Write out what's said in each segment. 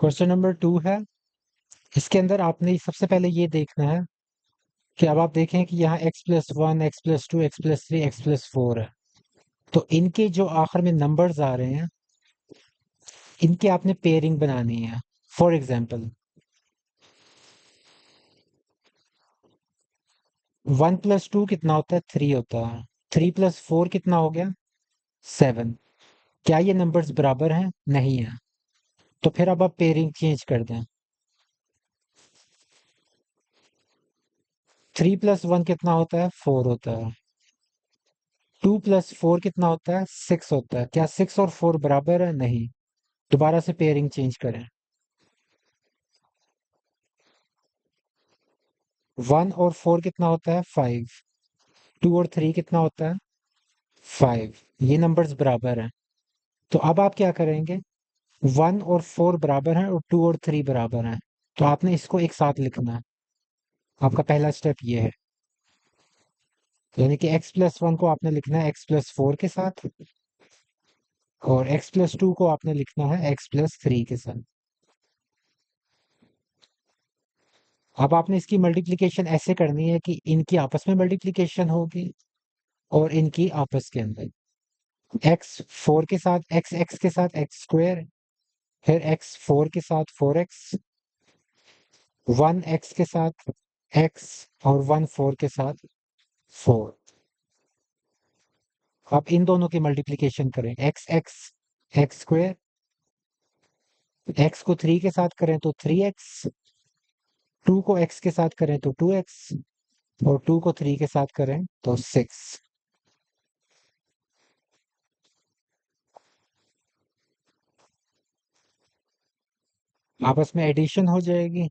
Question number 2 है। इसके अंदर आपने सबसे पहले ये देखना है कि अब आप देखें कि यहाँ x+1 x+2 x+3 x+4 है। तो इनके जो आखिर में नंबर्स आ रहे हैं इनके आपने पेयरिंग बनानी है। फॉर एग्जाम्पल 1+2 कितना होता है? 3 होता है। 3+4 कितना हो गया? 7। क्या ये नंबर्स बराबर हैं? नहीं है। तो फिर अब आप पेयरिंग चेंज कर दें। 3+1 कितना होता है? 4 होता है। 2+4 कितना होता है? 6 होता है। क्या 6 और 4 बराबर है? नहीं। दोबारा से पेयरिंग चेंज करें। 1 और 4 कितना होता है? 5। 2 और 3 कितना होता है? 5। ये नंबर्स बराबर हैं। तो अब आप क्या करेंगे? 1 और 4 बराबर हैं और 2 और 3 बराबर हैं। तो आपने इसको एक साथ लिखना है। आपका पहला स्टेप ये है। यानी कि x+1 को आपने लिखना है x+4 के साथ और x+2 को आपने लिखना है x+3 के साथ। अब आपने इसकी मल्टीप्लिकेशन ऐसे करनी है कि इनकी आपस में मल्टीप्लिकेशन होगी और इनकी आपस के अंदर। x4 के साथ x के साथ x², फिर x4 के साथ 4x, 1x के साथ x और 1 4 के साथ 4। अब इन दोनों की मल्टीप्लिकेशन करें। x² x को 3 के साथ करें तो 3x, 2 को x के साथ करें तो 2x और 2 को 3 के साथ करें तो 6। आपस में एडिशन हो जाएगी।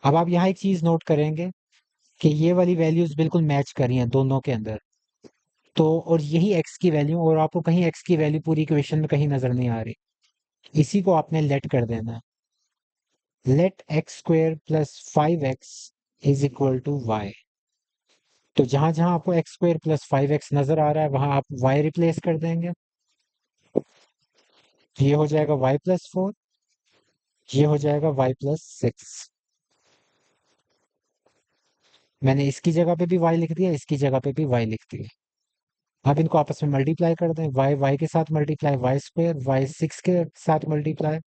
अब आप यहाँ एक चीज नोट करेंगे कि ये वाली वैल्यूज बिल्कुल मैच कर रही हैं दोनों के अंदर। तो और यही x की वैल्यू, और आपको कहीं x की वैल्यू पूरी इक्वेशन में कहीं नजर नहीं आ रही। इसी को आपने लेट कर देना है। Let x² + 5x is equal to y। तो जहां जहां आपको x² + 5x नजर आ रहा है वहां आप y रिप्लेस कर देंगे। ये हो जाएगा y+4, ये हो जाएगा y+6। मैंने इसकी जगह पे भी y लिख दिया, इसकी जगह पे भी y लिख दिया। अब इनको आपस में मल्टीप्लाई कर दें। y के साथ मल्टीप्लाई y², y6 के साथ मल्टीप्लाई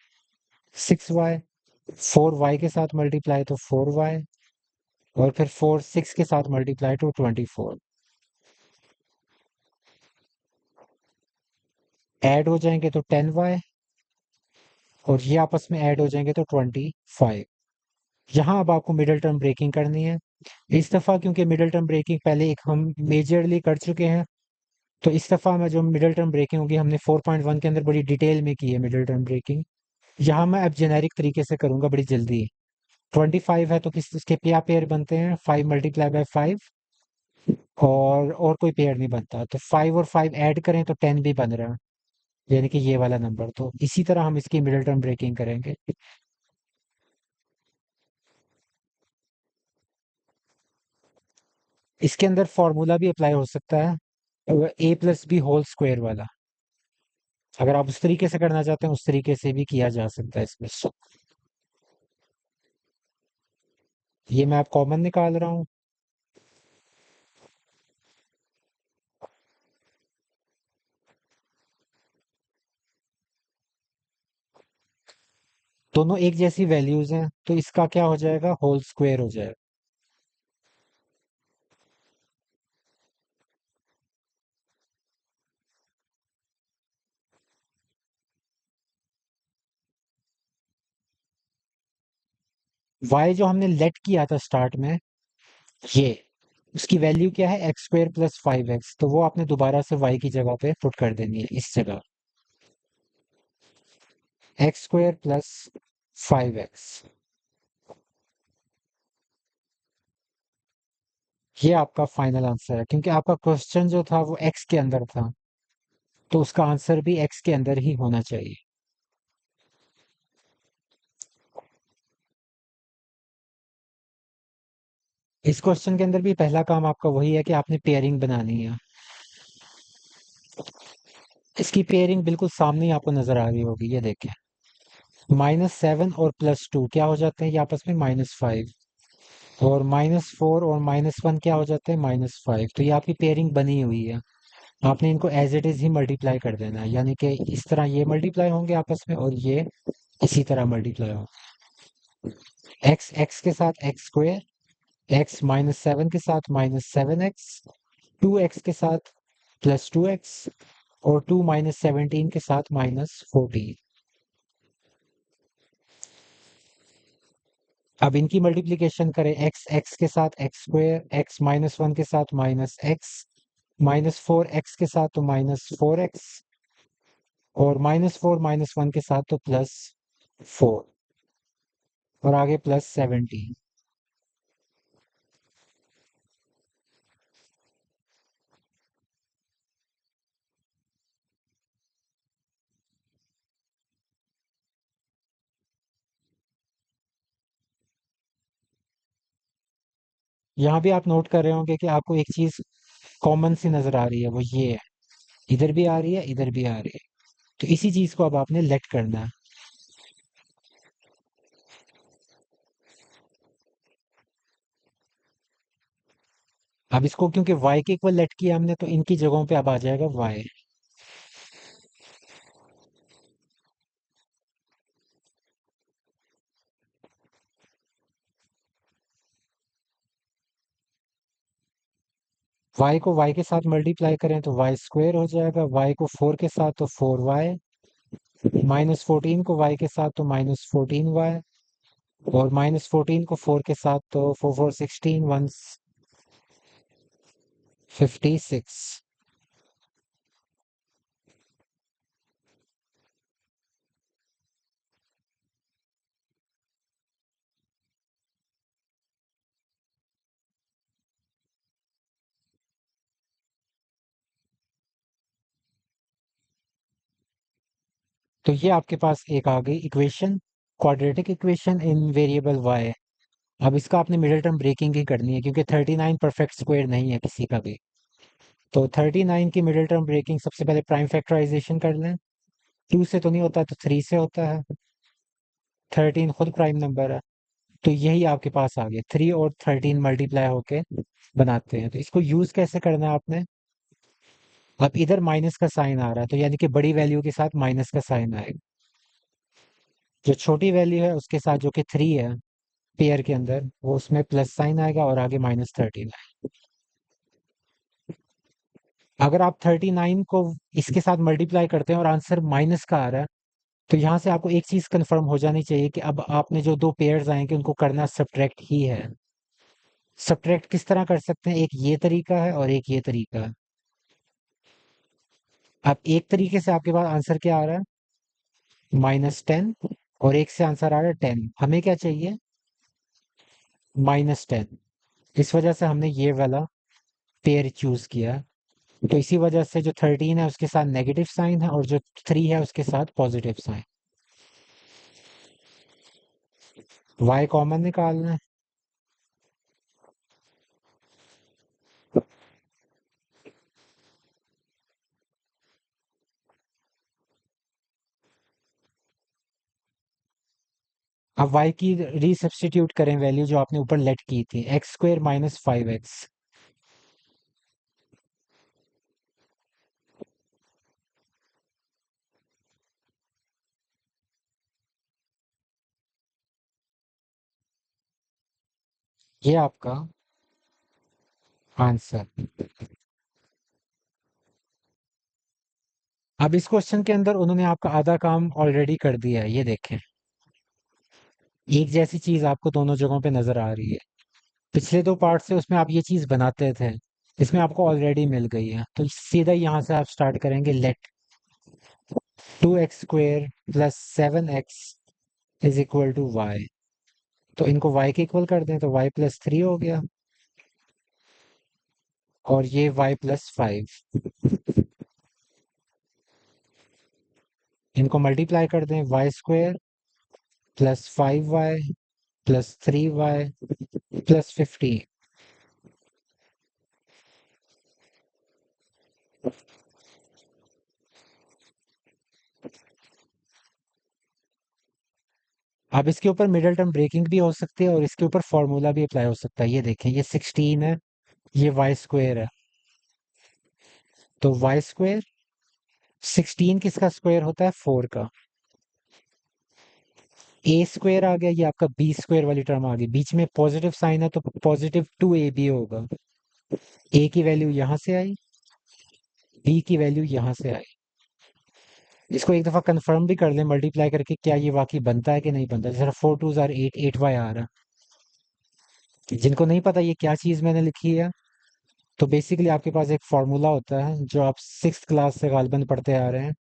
6y, 4y के साथ मल्टीप्लाई तो 4y, और फिर 4 6 के साथ मल्टीप्लाई टू 24। ऐड हो जाएंगे तो 10y और ये आपस में ऐड हो जाएंगे तो 25। यहाँ अब आपको मिडिल टर्म ब्रेकिंग करनी है। इस दफा क्योंकि मिडिल टर्म ब्रेकिंग पहले एक हम मेजरली कर चुके हैं, तो इस दफा में जो मिडिल टर्म ब्रेकिंग होगी हमने 4.1 के अंदर बड़ी डिटेल में की है मिडिल टर्म ब्रेकिंग। यहाँ मैं अब जेनेरिक तरीके से करूंगा बड़ी जल्दी। 25 है तो किस इसके क्या पेयर बनते हैं? 5 × 5 और कोई पेयर नहीं बनता। तो 5 और 5 ऐड करें तो 10 भी बन रहा है, यानी कि ये वाला नंबर। तो इसी तरह हम इसकी मिडिल टर्म ब्रेकिंग करेंगे। इसके अंदर फॉर्मूला भी अप्लाई हो सकता है, a+b² वाला। अगर आप उस तरीके से करना चाहते हैं उस तरीके से भी किया जा सकता है इसमें। ये मैं आप कॉमन निकाल रहा हूँ। दोनों एक जैसी वैल्यूज हैं तो इसका क्या हो जाएगा? होल स्क्वायर हो जाएगा। y जो हमने लेट किया था स्टार्ट में, ये उसकी वैल्यू क्या है? x² + 5x। तो वो आपने दोबारा से y की जगह पे पुट कर देनी है इस जगह। x² + 5x, ये आपका फाइनल आंसर है क्योंकि आपका क्वेश्चन जो था वो x के अंदर था, तो उसका आंसर भी x के अंदर ही होना चाहिए। इस क्वेश्चन के अंदर भी पहला काम आपका वही है कि आपने पेयरिंग बनानी है। इसकी पेयरिंग बिल्कुल सामने ही आपको नजर आ रही होगी, ये देखें। -7 और +2 क्या हो जाते हैं ये आपस में? -5। और -4 और -1 क्या हो जाते हैं? -5। तो ये आपकी पेयरिंग बनी हुई है। आपने इनको एज इट इज ही मल्टीप्लाई कर देना है, यानी कि इस तरह ये मल्टीप्लाई होंगे आपस में और ये इसी तरह मल्टीप्लाई होंगे। एक्स एक्स के साथ x², एक्स -7 के साथ -7x, 2x के साथ +2x, और 2 -17 के साथ -14। अब इनकी मल्टीप्लीकेशन करें, एक्स एक्स के साथ x², एक्स -1 के साथ -x, -4x के साथ तो -4x, और -4 -1 के साथ तो +4, और आगे +17। यहाँ भी आप नोट कर रहे होंगे कि आपको एक चीज कॉमन सी नजर आ रही है, वो ये है। इधर भी आ रही है, इधर भी आ रही है। तो इसी चीज को अब आपने लेट करना है। अब इसको क्योंकि y के इक्वल लेट किया हमने, तो इनकी जगहों पे अब आ जाएगा y। y को y के साथ मल्टीप्लाई करें तो y² हो जाएगा, y को 4 के साथ तो 4y, -14 को y के साथ तो -14y, और -14 को 4 के साथ तो 4 4 16, 156। तो ये आपके पास एक आ गई equation, quadratic equation in variable y। अब इसका आपने मिडिल टर्म ब्रेकिंग ही करनी है, क्योंकि 39 परफेक्ट स्क्वायर नहीं है किसी का भी। तो 39 की मिडिल टर्म ब्रेकिंग सबसे पहले प्राइम फैक्टराइजेशन कर लें। 2 से तो नहीं होता, तो 3 से होता है। 13 खुद प्राइम नंबर है। तो यही आपके पास आ गया, 3 और 13 मल्टीप्लाई होके बनाते हैं। तो इसको यूज कैसे करना है आपने? अब इधर माइनस का साइन आ रहा है, तो यानी कि बड़ी वैल्यू के साथ माइनस का साइन आएगा। जो छोटी वैल्यू है उसके साथ, जो कि 3 है पेयर के अंदर, वो उसमें प्लस साइन आएगा और आगे -13 है। अगर आप 39 को इसके साथ मल्टीप्लाई करते हैं और आंसर माइनस का आ रहा है, तो यहाँ से आपको एक चीज कंफर्म हो जानी चाहिए कि अब आपने जो दो पेयर्स आएंगे उनको करना सब्ट्रैक्ट ही है। सब्ट्रैक्ट किस तरह कर सकते हैं? एक ये तरीका है और एक ये तरीका है। अब एक तरीके से आपके पास आंसर क्या आ रहा है? -10, और एक से आंसर आ रहा है 10। हमें क्या चाहिए? -10। इस वजह से हमने ये वाला पेयर चूज किया। तो इसी वजह से जो 13 है उसके साथ नेगेटिव साइन है, और जो 3 है उसके साथ पॉजिटिव साइन। y कॉमन निकालना है। अब y की रीसब्स्टिट्यूट करें वैल्यू जो आपने ऊपर लेट की थी, x² -5x। ये आपका आंसर। अब इस क्वेश्चन के अंदर उन्होंने आपका आधा काम ऑलरेडी कर दिया है, ये देखें। एक जैसी चीज आपको दोनों जगहों पे नजर आ रही है। पिछले दो पार्ट से उसमें आप ये चीज बनाते थे, इसमें आपको ऑलरेडी मिल गई है। तो सीधा यहाँ से आप स्टार्ट करेंगे, let 2x² +7x is equal to y। तो इनको y के इक्वल कर दें तो y +3 हो गया, और ये y +5। इनको मल्टीप्लाई कर दें, y² +5y +3y +15। अब इसके ऊपर मिडिल टर्म ब्रेकिंग भी हो सकती है और इसके ऊपर फॉर्मूला भी अप्लाई हो सकता है। ये देखें, ये 16 है, ये वाई स्क्वेयर है। तो वाई स्क्वेयर 16 किसका स्क्वायर होता है? 4 का। ए स्क्वायर आ गया, ये आपका बी स्क्वायर वाली टर्म आ गई। बीच में पॉजिटिव साइन है तो पॉजिटिव 2ab होगा। ए की वैल्यू यहां से आई, बी की वैल्यू यहां से आई। इसको एक दफा कंफर्म भी कर लें मल्टीप्लाई करके, क्या ये वाकई बनता है कि नहीं बनता। जैसे 4 2 आर 8, 8y आ रहा है। जिनको नहीं पता ये क्या चीज मैंने लिखी है, तो बेसिकली आपके पास एक फॉर्मूला होता है जो आप 6th क्लास से गालिबन पढ़ते आ रहे हैं,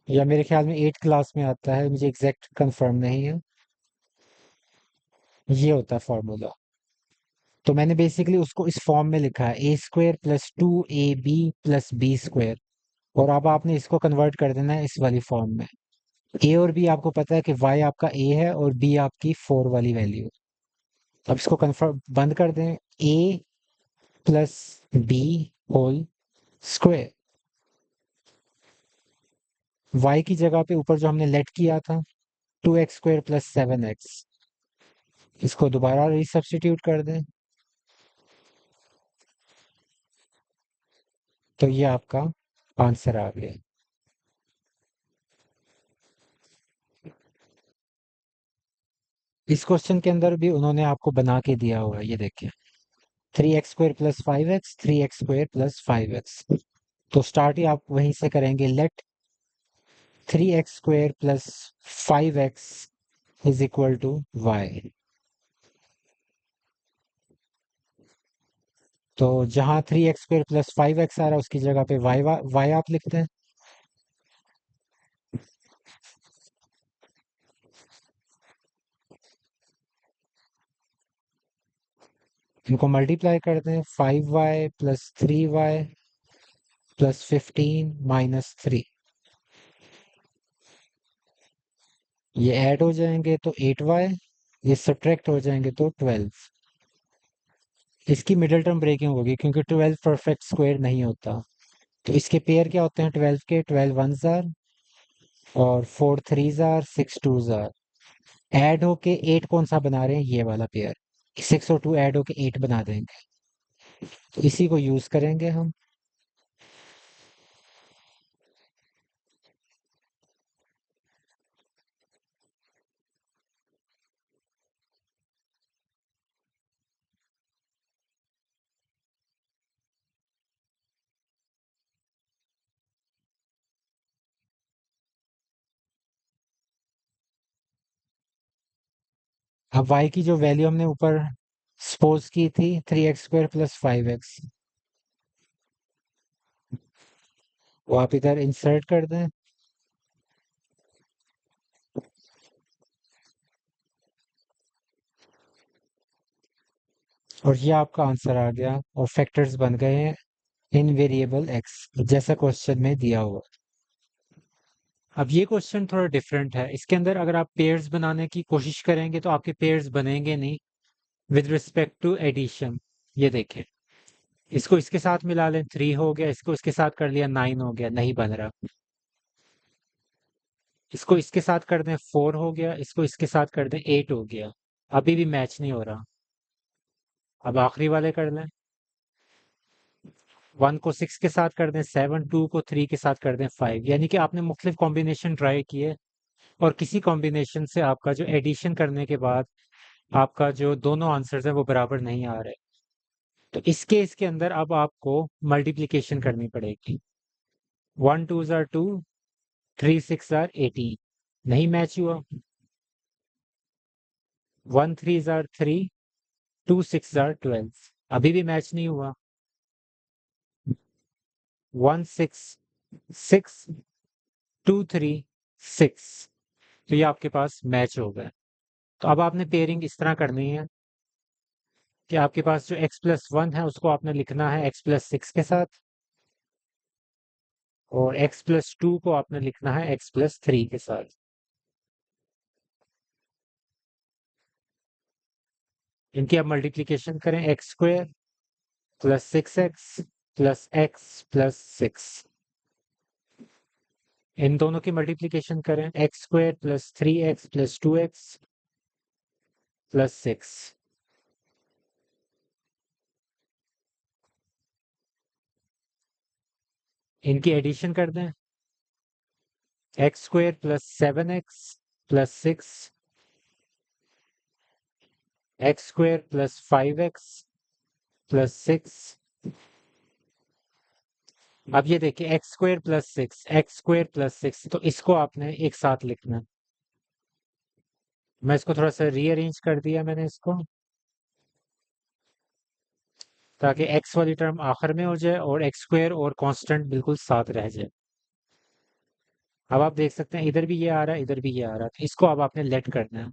या मेरे ख्याल में 8th क्लास में आता है, मुझे एग्जैक्ट कंफर्म नहीं है। ये होता है फॉर्मूला। तो मैंने बेसिकली उसको इस फॉर्म में लिखा है, a square plus 2ab plus b square. और अब आपने इसको कन्वर्ट कर देना है इस वाली फॉर्म में। ए और बी आपको पता है कि वाई आपका ए है और बी आपकी 4 वाली वैल्यू। अब इसको कन्फर्म बंद कर दें, a plus b whole square. Y की जगह पे ऊपर जो हमने लेट किया था 2x² प्लस 7x, इसको दोबारा रिसब्स्टिट्यूट कर दें, तो ये आपका आंसर आ गया। इस क्वेश्चन के अंदर भी उन्होंने आपको बना के दिया हुआ है, ये देखिए, 3x² plus 5x, 3x² plus 5x। तो स्टार्ट ही आप वहीं से करेंगे, let 3x² plus 5x is equal to y। तो जहां 3x² प्लस 5x आ रहा है उसकी जगह पे y आप लिखते हैं। इनको मल्टीप्लाई करते हैं, 5y plus 3y plus 15 minus 3। ये ऐड हो जाएंगे तो 8y, ये सब्ट्रैक्ट हो जाएंगे तो 12। इसकी मिडिल टर्म ब्रेकिंग होगी क्योंकि 12 परफेक्ट स्क्वायर नहीं होता। तो इसके पेयर क्या होते हैं 12 के? 12 वंस आर और 4 threes are, 6 twos are. Add होके 8 कौन सा बना रहे हैं? ये वाला पेयर। 6 और 2 ऐड होके 8 बना देंगे। तो इसी को यूज करेंगे हम। अब y की जो वैल्यू हमने ऊपर सपोज की थी 3x² प्लस 5x, वो आप इधर इंसर्ट कर दें, और ये आपका आंसर आ गया और फैक्टर्स बन गए हैं इन वेरिएबल x, जैसा क्वेश्चन में दिया हुआ। अब ये क्वेश्चन थोड़ा डिफरेंट है। इसके अंदर अगर आप पेयर्स बनाने की कोशिश करेंगे तो आपके पेयर्स बनेंगे नहीं विद रिस्पेक्ट टू एडिशन। ये देखें, इसको इसके साथ मिला लें 3 हो गया, इसको इसके साथ कर लिया 9 हो गया, नहीं बन रहा। इसको इसके साथ कर दें 4 हो गया, इसको इसके साथ कर दें 8 हो गया, अभी भी मैच नहीं हो रहा। अब आखिरी वाले कर लें, 1 को 6 के साथ कर दें 7, 2 को 3 के साथ कर दें 5। यानी कि आपने मुख्तलिफ कॉम्बिनेशन ट्राई किए और किसी कॉम्बिनेशन से आपका जो एडिशन करने के बाद आपका जो दोनों आंसर्स हैं वो बराबर नहीं आ रहे। तो इस केस के अंदर अब आपको मल्टीप्लिकेशन करनी पड़ेगी। 1 2 जार 2, 3 6 जार 18, नहीं मैच हुआ। 1 3 जार 3, 2 6 जार 12, अभी भी मैच नहीं हुआ। 1 6 6 2 3 6, तो ये आपके पास मैच हो गए। तो अब आपने पेयरिंग इस तरह करनी है कि आपके पास जो x+1 है उसको आपने लिखना है x+6 के साथ, और x+2 को आपने लिखना है x+3 के साथ। इनकी आप मल्टीप्लीकेशन करें, x square plus 6x plus x plus 6। इन दोनों की मल्टीप्लीकेशन करें, x square plus 3x plus 2x plus 6। इनकी एडिशन कर दें, x square plus 7x plus 6, x square plus 5x plus 6। अब ये देखिए, x square plus 6, x square plus 6, तो इसको आपने एक साथ लिखना। मैं इसको थोड़ा सा रीअरेंज कर दिया मैंने इसको, ताकि एक्स वाली टर्म आखिर में हो जाए और एक्स स्क्वायर और कांस्टेंट बिल्कुल साथ रह जाए। अब आप देख सकते हैं इधर भी ये आ रहा है, इधर भी ये आ रहा है, तो इसको अब आपने लेट करना है।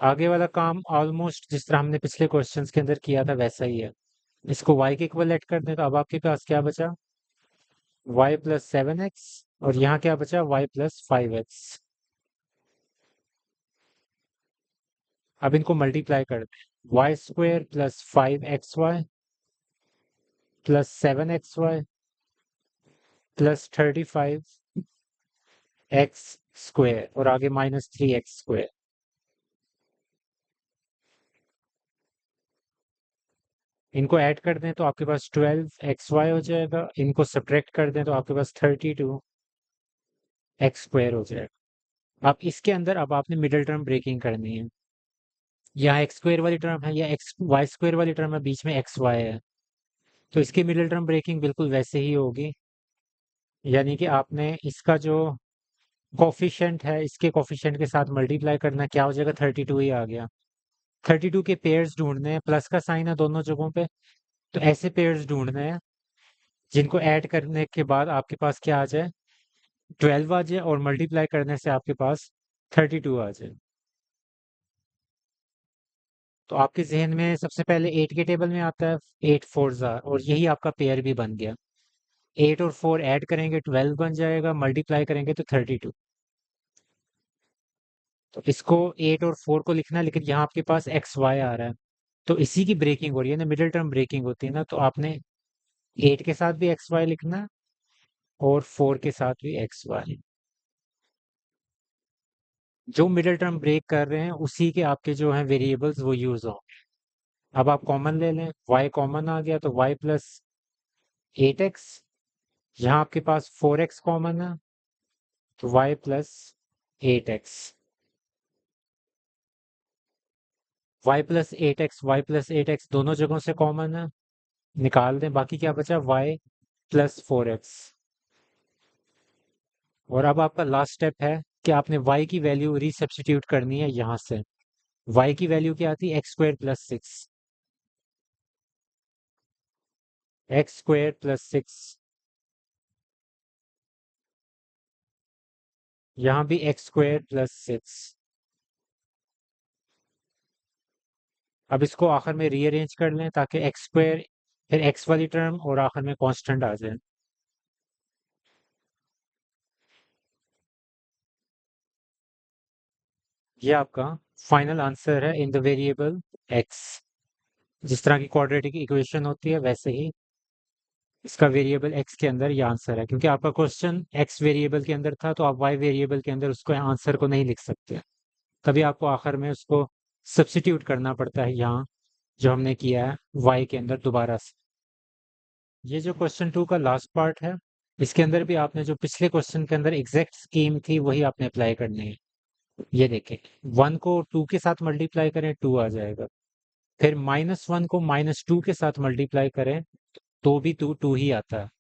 आगे वाला काम ऑलमोस्ट जिस तरह हमने पिछले क्वेश्चंस के अंदर किया था वैसा ही है। इसको y के इक्वल लेट कर दें, तो अब आपके पास क्या बचा, y प्लस 7x, और यहाँ क्या बचा, y प्लस 5x। अब इनको मल्टीप्लाई कर दें, y square plus 5xy plus 7xy plus 35x square, और आगे माइनस 3x स्क्वायर। इनको ऐड कर दें तो आपके पास 12xy हो जाएगा, इनको सब्ट्रैक्ट कर दें तो आपके पास 32x स्क्वायर हो जाएगा। अब इसके अंदर अब आपने मिडिल टर्म ब्रेकिंग करनी है। यहाँ एक्स स्क्वायर वाली टर्म है या एक्स वाई स्क्वायर वाली टर्म है, बीच में एक्स वाई है, तो इसकी मिडिल टर्म ब्रेकिंग बिल्कुल वैसे ही होगी। यानी कि आपने इसका जो कॉफिशेंट है इसके कॉफिशेंट के साथ मल्टीप्लाई करना, क्या हो जाएगा, 32 ही आ गया। 32 के पेयर्स ढूंढने हैं, प्लस का साइन है दोनों जगहों पे, तो ऐसे पेयर्स ढूंढने हैं जिनको ऐड करने के बाद आपके पास क्या आ जाए, 12 आ जाए, और मल्टीप्लाई करने से आपके पास 32 आ जाए। तो आपके जहन में सबसे पहले 8 के टेबल में आता है 8 फोर जार, और यही आपका पेयर भी बन गया। 8 और 4 ऐड करेंगे 12 बन जाएगा, मल्टीप्लाई करेंगे तो 32। तो इसको 8 और 4 को लिखना है, लेकिन यहाँ आपके पास एक्स वाई आ रहा है, तो इसी की ब्रेकिंग हो रही है ना, मिडिल टर्म ब्रेकिंग होती है ना, तो आपने 8 के साथ भी एक्स वाई लिखना है और 4 के साथ भी एक्स वाई। जो मिडिल टर्म ब्रेक कर रहे हैं उसी के आपके जो है वेरिएबल्स वो यूज हो। अब आप कॉमन ले लें, y कॉमन आ गया तो y प्लस 8x, यहाँ आपके पास 4x कॉमन है तो y plus 8x, y plus 8x, y plus 8x दोनों जगहों से कॉमन है, निकाल दें, बाकी क्या बचा, y प्लस 4x। और अब आपका लास्ट स्टेप है कि आपने y की वैल्यू रीसब्स्टिट्यूट करनी है यहाँ से। y की वैल्यू क्या आती है, x square plus 6, x square plus 6, यहाँ भी एक्स स्क्वायर प्लस 6। अब इसको आखिर में रीअरेंज कर लें ताकि एक्स स्क्वायर, फिर एक्स वाली टर्म और आखिर में कांस्टेंट आ जाए। ये आपका फाइनल आंसर है इन द वेरिएबल एक्स। जिस तरह की क्वाड्रेटिक इक्वेशन होती है वैसे ही इसका वेरिएबल एक्स के अंदर ये आंसर है, क्योंकि आपका क्वेश्चन एक्स वेरिएबल के अंदर था तो आप वाई वेरिएबल के अंदर उसको आंसर को नहीं लिख सकते, तभी आपको आखिर में उसको सब्स्टिट्यूट करना पड़ता है यहाँ, जो हमने किया है वाई के अंदर दोबारा से। ये जो क्वेश्चन 2 का लास्ट पार्ट है, इसके अंदर भी आपने जो पिछले क्वेश्चन के अंदर एग्जैक्ट स्कीम थी वही आपने अप्लाई करनी है। ये देखें, 1 को 2 के साथ मल्टीप्लाई करें 2 आ जाएगा, फिर -1 को -2 के साथ मल्टीप्लाई करें तो भी 2 2 ही आता है।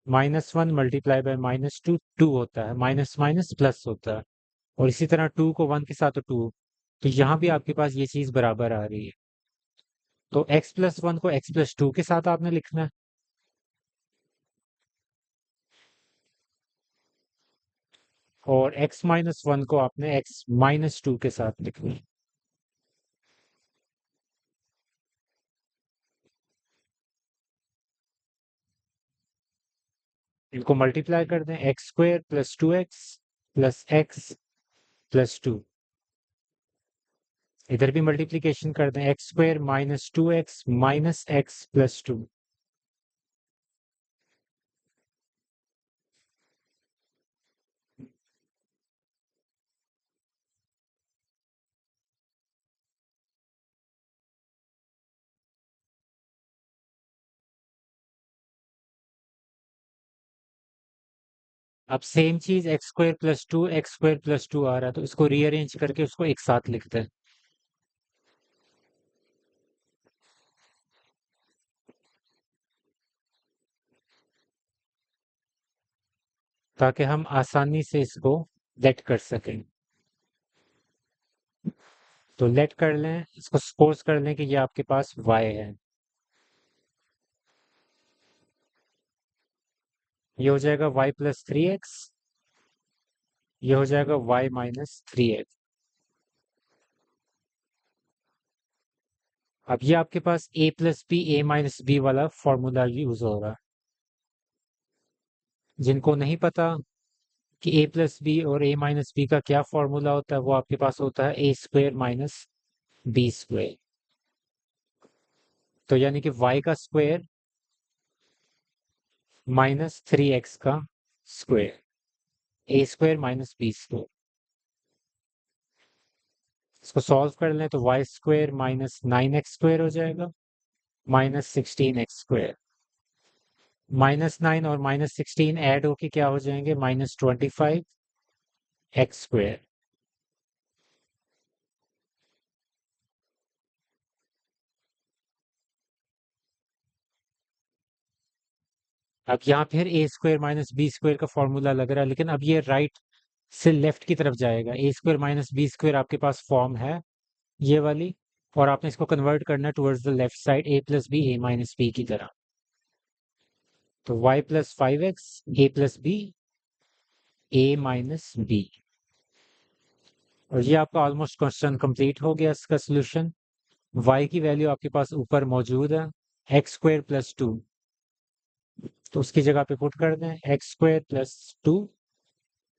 -1 मल्टीप्लाई बाय -2 2 होता है, माइनस माइनस प्लस होता है, और इसी तरह 2 को 1 के साथ तो 2, तो यहाँ भी आपके पास ये चीज बराबर आ रही है। तो x प्लस 1 को x प्लस 2 के साथ आपने लिखना है, और x माइनस 1 को आपने x माइनस 2 के साथ लिखना है। इनको मल्टीप्लाई कर दें, x square plus 2x plus x plus 2। इधर भी मल्टीप्लीकेशन कर दें, x square minus 2x minus x plus 2। अब सेम चीज x square plus two x square plus two आ रहा है, तो इसको रीअरेंज करके उसको एक साथ लिखते हैं, ताकि हम आसानी से इसको लेट कर सकें। तो लेट कर लें, इसको सपोज कर लें कि ये आपके पास y है। ये हो जाएगा y प्लस थ्री एक्स, ये हो जाएगा y माइनस थ्री एक्स। अब ये आपके पास a plus b a minus b वाला फॉर्मूला यूज होगा। जिनको नहीं पता कि a प्लस बी और a माइनस बी का क्या फॉर्मूला होता है, वो आपके पास होता है a square minus b square. तो यानी कि y का स्क्वायर माइनस थ्री एक्स का square, a square minus b square. इसको सॉल्व कर लें तो y square minus nine x square हो जाएगा, minus sixteen x square. Minus nine और माइनस सिक्सटीन ऐड होके क्या हो जाएंगे, minus twenty five x square. अब यहाँ फिर a square minus b square का फॉर्मूला लग रहा है, लेकिन अब ये राइट से लेफ्ट की तरफ जाएगा। ए स्क्वायर माइनस बी स्क्वायर आपके पास फॉर्म है ये वाली, और आपने इसको कन्वर्ट करना है towards the left side, a plus b a minus b की तरह। तो y plus five x a plus b a minus b. और ये आपका ऑलमोस्ट क्वेश्चन कंप्लीट हो गया। इसका सोल्यूशन y की वैल्यू आपके पास ऊपर मौजूद है, एक्स स्क्वायर प्लस टू, तो उसकी जगह पे पुट कर दें x square plus two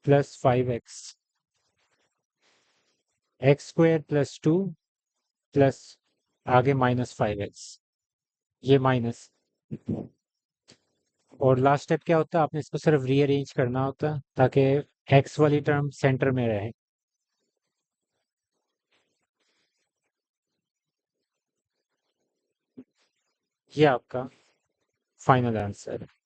plus five x square plus two plus आगे माइनस फाइव एक्स, ये माइनस। और लास्ट स्टेप क्या होता है, आपने इसको सिर्फ रीअरेंज करना होता है ताकि एक्स वाली टर्म सेंटर में रहे। ये आपका फाइनल आंसर है।